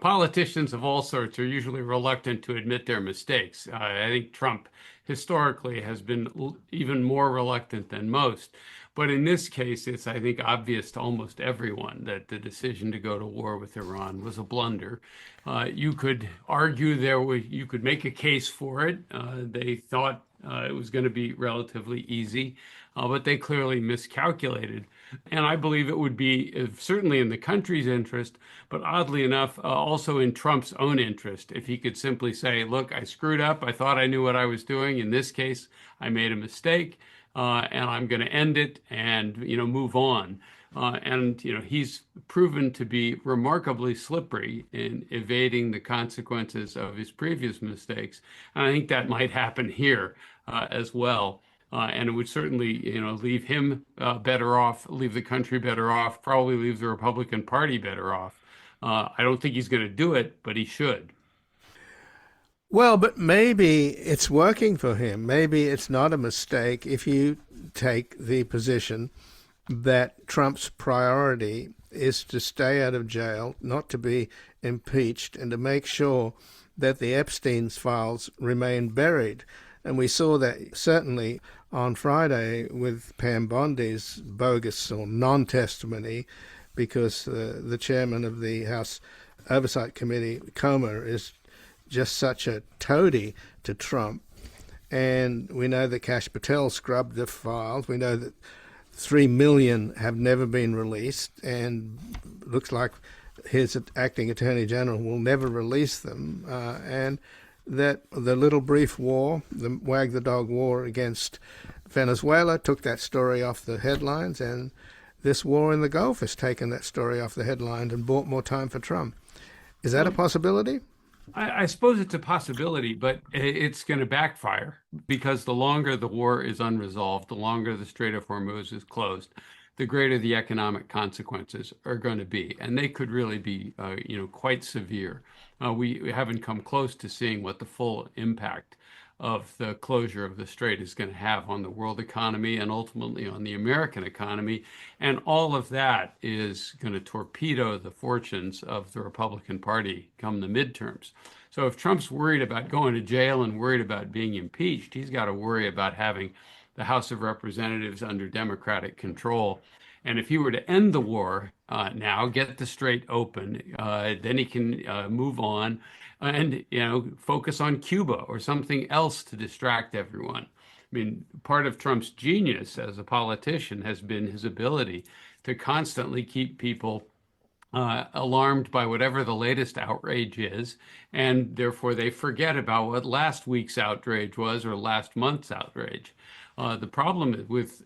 politicians of all sorts are usually reluctant to admit their mistakes. I think Trump historically has been even more reluctant than most. But in this case, it's, I think, obvious to almost everyone that the decision to go to war with Iran was a blunder. You could argue you could make a case for it. They thought it was going to be relatively easy, but they clearly miscalculated. And I believe it would be certainly in the country's interest, but oddly enough, also in Trump's own interest, if he could simply say, look, I screwed up. I thought I knew what I was doing. In this case, I made a mistake. And I'm going to end it and, move on. He's proven to be remarkably slippery in evading the consequences of his previous mistakes. And I think that might happen here as well. And it would certainly, leave him better off, leave the country better off, probably leave the Republican Party better off. I don't think he's going to do it, but he should. Well, but maybe it's working for him. Maybe it's not a mistake if you take the position that Trump's priority is to stay out of jail, not to be impeached, and to make sure that the Epstein's files remain buried. And we saw that certainly on Friday with Pam Bondi's bogus or non-testimony, because the chairman of the House Oversight Committee, Comer, is just such a toady to Trump. And we know that Kash Patel scrubbed the files. We know that 3 million have never been released, and looks like his acting attorney general will never release them. And that the little brief war, the wag the dog war against Venezuela, took that story off the headlines, and this war in the Gulf has taken that story off the headline and bought more time for Trump. Is that a possibility? I suppose it's a possibility, but it's going to backfire because the longer the war is unresolved, the longer the Strait of Hormuz is closed, the greater the economic consequences are going to be. And they could really be, quite severe. We haven't come close to seeing what the full impact of the closure of the Strait is going to have on the world economy and ultimately on the American economy. And all of that is going to torpedo the fortunes of the Republican Party come the midterms. So if Trump's worried about going to jail and worried about being impeached, he's got to worry about having the House of Representatives under Democratic control. And if he were to end the war now, get the Strait open, then he can move on and focus on Cuba or something else to distract everyone. I mean, part of Trump's genius as a politician has been his ability to constantly keep people alarmed by whatever the latest outrage is, and therefore they forget about what last week's outrage was or last month's outrage. The problem with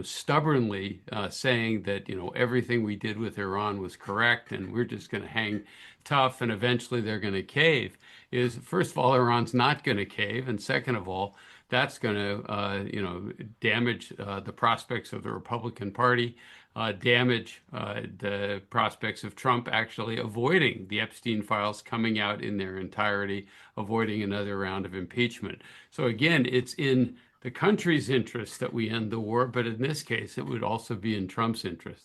stubbornly saying that everything we did with Iran was correct and we're just going to hang tough and eventually they're going to cave is, first of all, Iran's not going to cave, and second of all, that's going to damage the prospects of the Republican Party, damage the prospects of Trump actually avoiding the Epstein files coming out in their entirety, avoiding another round of impeachment. So again, it's in the country's interest that we end the war, but in this case, it would also be in Trump's interest.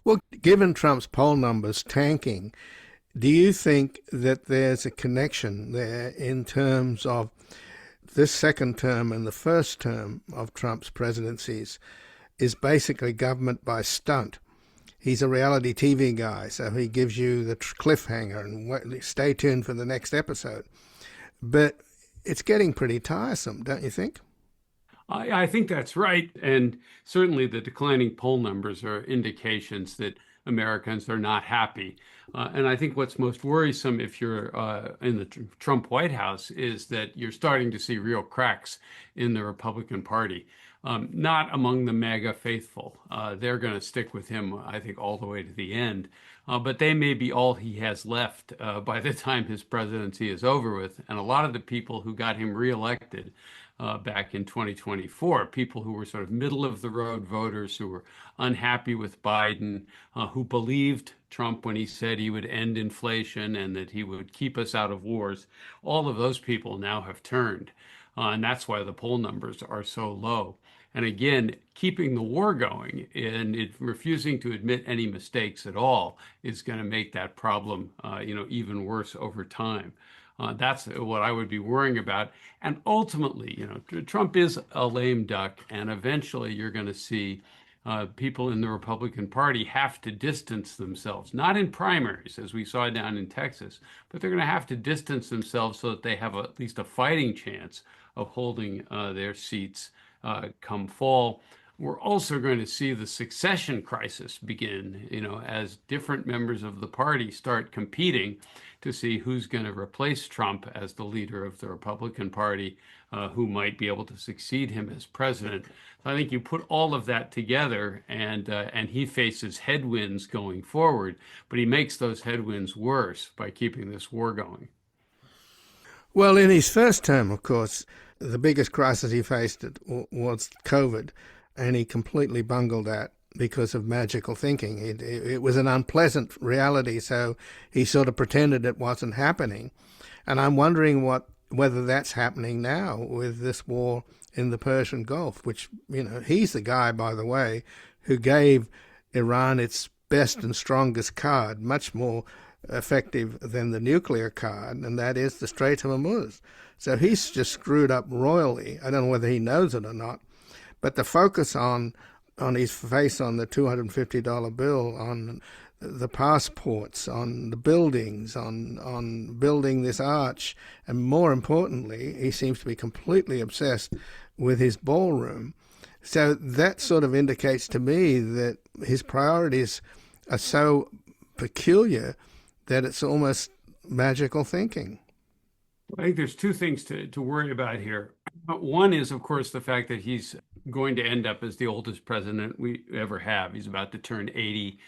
Well, given Trump's poll numbers tanking, do you think that there's a connection there in terms of this second term and the first term of Trump's presidencies is basically government by stunt? He's a reality TV guy, so he gives you the cliffhanger and stay tuned for the next episode. But it's getting pretty tiresome, don't you think? I think that's right. And certainly the declining poll numbers are indications that Americans are not happy. And I think what's most worrisome if you're in the Trump White House is that you're starting to see real cracks in the Republican Party. Not among the MAGA faithful. They're going to stick with him, I think, all the way to the end. But they may be all he has left by the time his presidency is over with. And a lot of the people who got him reelected back in 2024, people who were sort of middle-of-the-road voters who were unhappy with Biden, who believed Trump when he said he would end inflation and that he would keep us out of wars, all of those people now have turned. And that's why the poll numbers are so low. And again, keeping the war going and refusing to admit any mistakes at all is going to make that problem, even worse over time. That's what I would be worrying about. And ultimately, Trump is a lame duck, and eventually you're going to see people in the Republican Party have to distance themselves, not in primaries, as we saw down in Texas, but they're going to have to distance themselves so that they have at least a fighting chance of holding their seats come fall. We're also going to see the succession crisis begin, as different members of the party start competing to see who's going to replace Trump as the leader of the Republican Party, who might be able to succeed him as president. So I think you put all of that together, and he faces headwinds going forward, but he makes those headwinds worse by keeping this war going. Well, in his first term, of course, the biggest crisis he faced was COVID, and he completely bungled that because of magical thinking. It was an unpleasant reality, so he sort of pretended it wasn't happening. And I'm wondering whether that's happening now with this war in the Persian Gulf, which, he's the guy, by the way, who gave Iran its best and strongest card, much more effective than the nuclear card, and that is the Strait of Hormuz. So he's just screwed up royally. I don't know whether he knows it or not, but the focus on his face on the $250 bill, on the passports, on the buildings, on building this arch, and more importantly, he seems to be completely obsessed with his ballroom. So that sort of indicates to me that his priorities are so peculiar that it's almost magical thinking. I think there's two things to worry about here. One is, of course, the fact that he's going to end up as the oldest president we ever have. He's about to turn 80.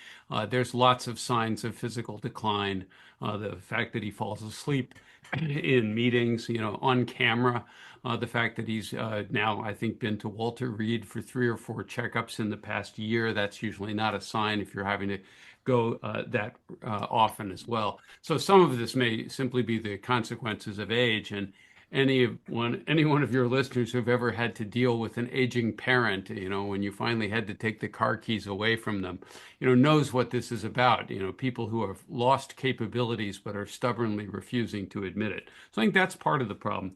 There's lots of signs of physical decline. The fact that he falls asleep in meetings, on camera. The fact that he's now, I think, been to Walter Reed for 3 or 4 checkups in the past year. That's usually not a sign if you're having to go that often as well. So some of this may simply be the consequences of age. And any one of your listeners who've ever had to deal with an aging parent, when you finally had to take the car keys away from them, knows what this is about. People who have lost capabilities but are stubbornly refusing to admit it. So I think that's part of the problem.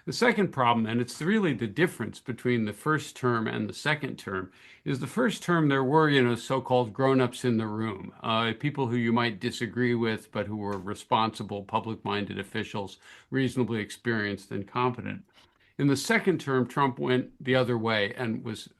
The second problem, and it's really the difference between the first term and the second term, is the first term there were, so-called grown-ups in the room, people who you might disagree with, but who were responsible, public-minded officials, reasonably experienced and competent. In the second term, Trump went the other way and was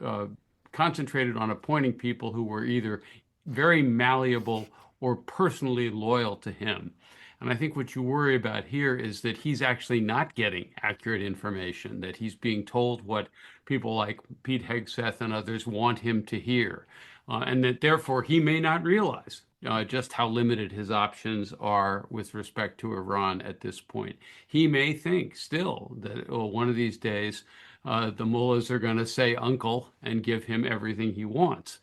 concentrated on appointing people who were either very malleable or personally loyal to him. And I think what you worry about here is that he's actually not getting accurate information, that he's being told what people like Pete Hegseth and others want him to hear, and that therefore he may not realize just how limited his options are with respect to Iran at this point. He may think still that one of these days the mullahs are going to say uncle and give him everything he wants.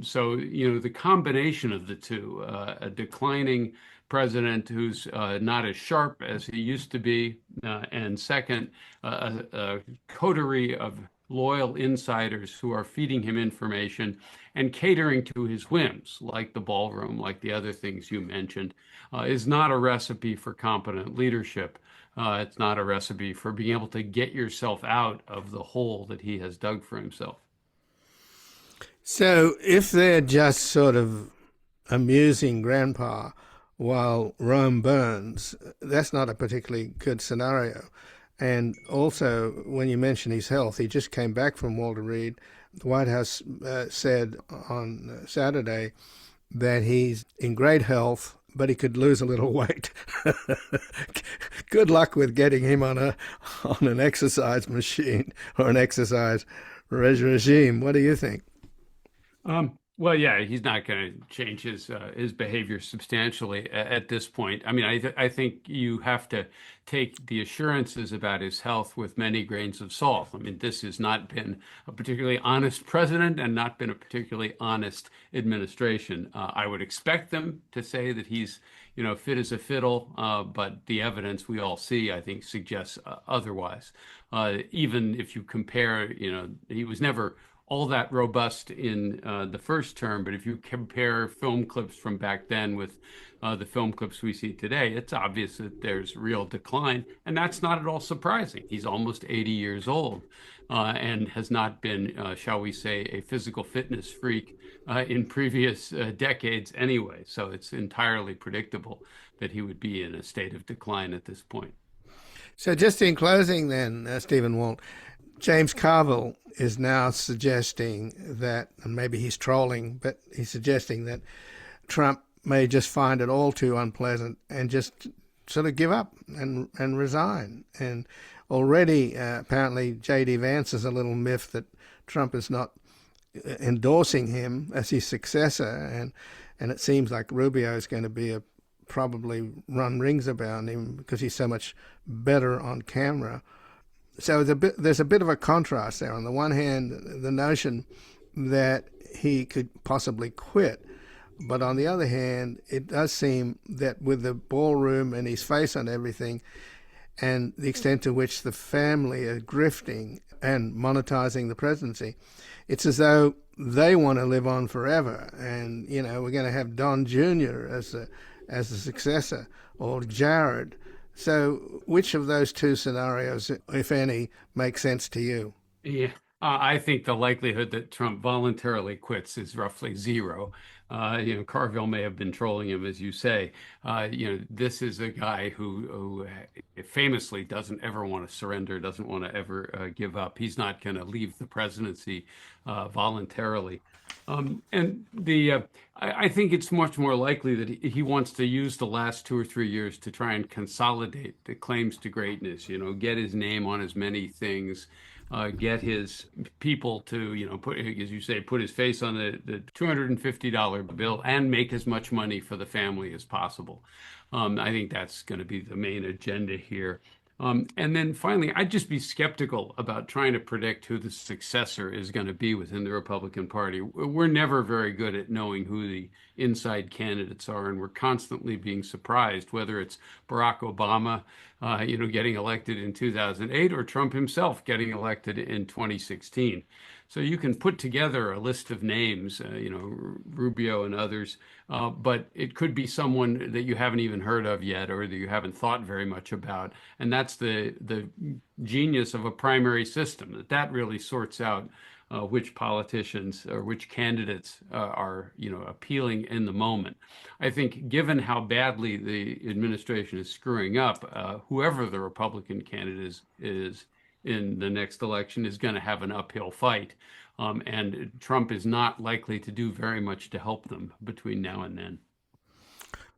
So, the combination of the two, a declining president who's not as sharp as he used to be, and second, a coterie of loyal insiders who are feeding him information and catering to his whims, like the ballroom, like the other things you mentioned, is not a recipe for competent leadership. It's not a recipe for being able to get yourself out of the hole that he has dug for himself. So if they're just sort of amusing grandpa while Rome burns, that's not a particularly good scenario. And also, when you mention his health, he just came back from Walter Reed. The White House said on Saturday that he's in great health, but he could lose a little weight. Good luck with getting him on an exercise machine or an exercise regime. What do you think? Well, yeah, he's not going to change his behavior substantially at this point. I mean, I think you have to take the assurances about his health with many grains of salt. I mean, this has not been a particularly honest president and not been a particularly honest administration. I would expect them to say that he's, fit as a fiddle, but the evidence we all see, I think, suggests otherwise. Even if you compare, he was never all that robust in the first term, but if you compare film clips from back then with the film clips we see today, it's obvious that there's real decline, and that's not at all surprising. He's almost 80 years old and has not been, shall we say, a physical fitness freak in previous decades anyway, so it's entirely predictable that he would be in a state of decline at this point. So just in closing then, Stephen Walt, James Carville is now suggesting that, and maybe he's trolling, but he's suggesting that Trump may just find it all too unpleasant and just sort of give up and resign. And already, apparently, J.D. Vance is a little miffed that Trump is not endorsing him as his successor, and it seems like Rubio is going to be probably run rings about him because he's so much better on camera. So there's a bit of a contrast there. On the one hand, the notion that he could possibly quit, but on the other hand, it does seem that with the ballroom and his face on everything, and the extent to which the family are grifting and monetizing the presidency, it's as though they want to live on forever. And we're going to have Don Jr. as the successor, or Jared. So which of those two scenarios, if any, makes sense to you? Yeah, I think the likelihood that Trump voluntarily quits is roughly zero. Carville may have been trolling him, as you say. This is a guy who famously doesn't ever want to surrender, doesn't want to ever give up. He's not going to leave the presidency voluntarily. I think it's much more likely that he wants to use the last 2 or 3 years to try and consolidate the claims to greatness, get his name on as many things, get his people to, put, as you say, put his face on the $250 bill and make as much money for the family as possible. I think that's going to be the main agenda here. And then finally, I'd just be skeptical about trying to predict who the successor is going to be within the Republican Party. We're never very good at knowing who the inside candidates are, and we're constantly being surprised, whether it's Barack Obama, getting elected in 2008, or Trump himself getting elected in 2016. So you can put together a list of names, Rubio and others, but it could be someone that you haven't even heard of yet or that you haven't thought very much about. And that's the genius of a primary system, that really sorts out which politicians or which candidates are, appealing in the moment. I think given how badly the administration is screwing up, whoever the Republican candidate is in the next election is going to have an uphill fight. And Trump is not likely to do very much to help them between now and then.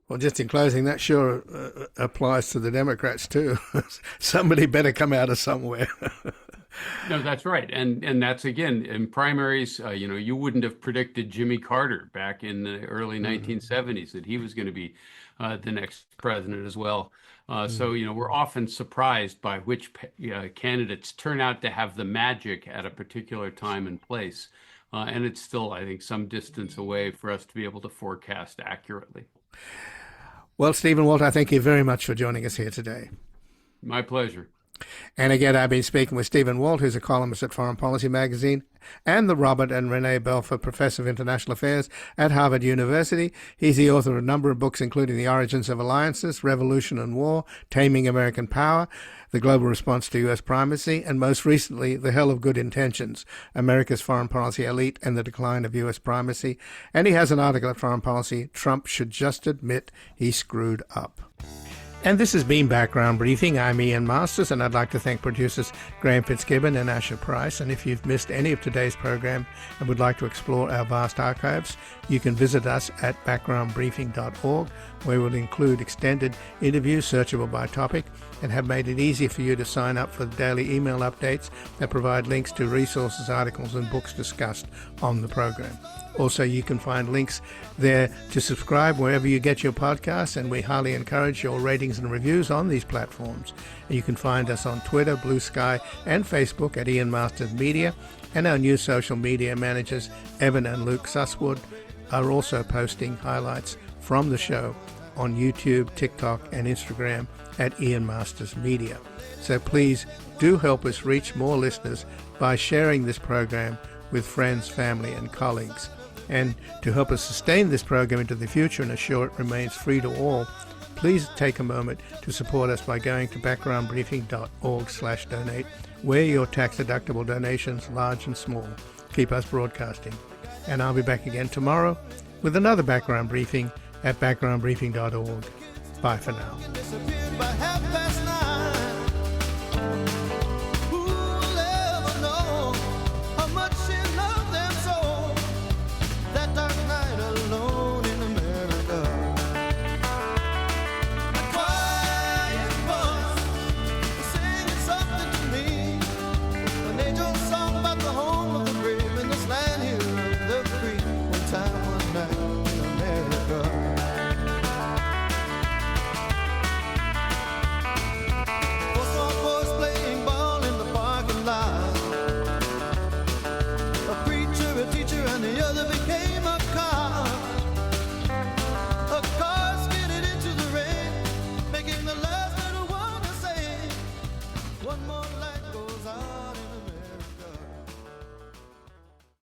Well, just in closing, that sure applies to the Democrats too. Somebody better come out of somewhere. No, that's right. And that's, again, in primaries, you wouldn't have predicted Jimmy Carter back in the early 1970s that he was going to be the next president as well. So, we're often surprised by which candidates turn out to have the magic at a particular time and place. And it's still, I think, some distance away for us to be able to forecast accurately. Well, Stephen, Walt, I thank you very much for joining us here today. My pleasure. And again, I've been speaking with Stephen Walt, who's a columnist at Foreign Policy magazine, and the Robert and Renee Belfer Professor of International Affairs at Harvard University. He's the author of a number of books, including The Origins of Alliances, Revolution and War, Taming American Power, The Global Response to U.S. Primacy, and most recently, The Hell of Good Intentions, America's Foreign Policy Elite and the Decline of U.S. Primacy. And he has an article at Foreign Policy, Trump Should Just Admit He Screwed Up. And this has been Background Briefing. I'm Ian Masters, and I'd like to thank producers Graham Fitzgibbon and Asher Price. And if you've missed any of today's program and would like to explore our vast archives, you can visit us at backgroundbriefing.org, where we'll include extended interviews searchable by topic and have made it easy for you to sign up for the daily email updates that provide links to resources, articles, and books discussed on the program. Also, you can find links there to subscribe wherever you get your podcasts, and we highly encourage your ratings and reviews on these platforms. And you can find us on Twitter, Blue Sky, and Facebook at Ian Masters Media, and our new social media managers, Evan and Luke Susswood, are also posting highlights from the show on YouTube, TikTok, and Instagram at Ian Masters Media. So please do help us reach more listeners by sharing this program with friends, family, and colleagues. And to help us sustain this program into the future and assure it remains free to all, please take a moment to support us by going to backgroundbriefing.org/donate, where your tax-deductible donations, large and small, keep us broadcasting. And I'll be back again tomorrow with another Background Briefing at backgroundbriefing.org. Bye for now. One more light goes out.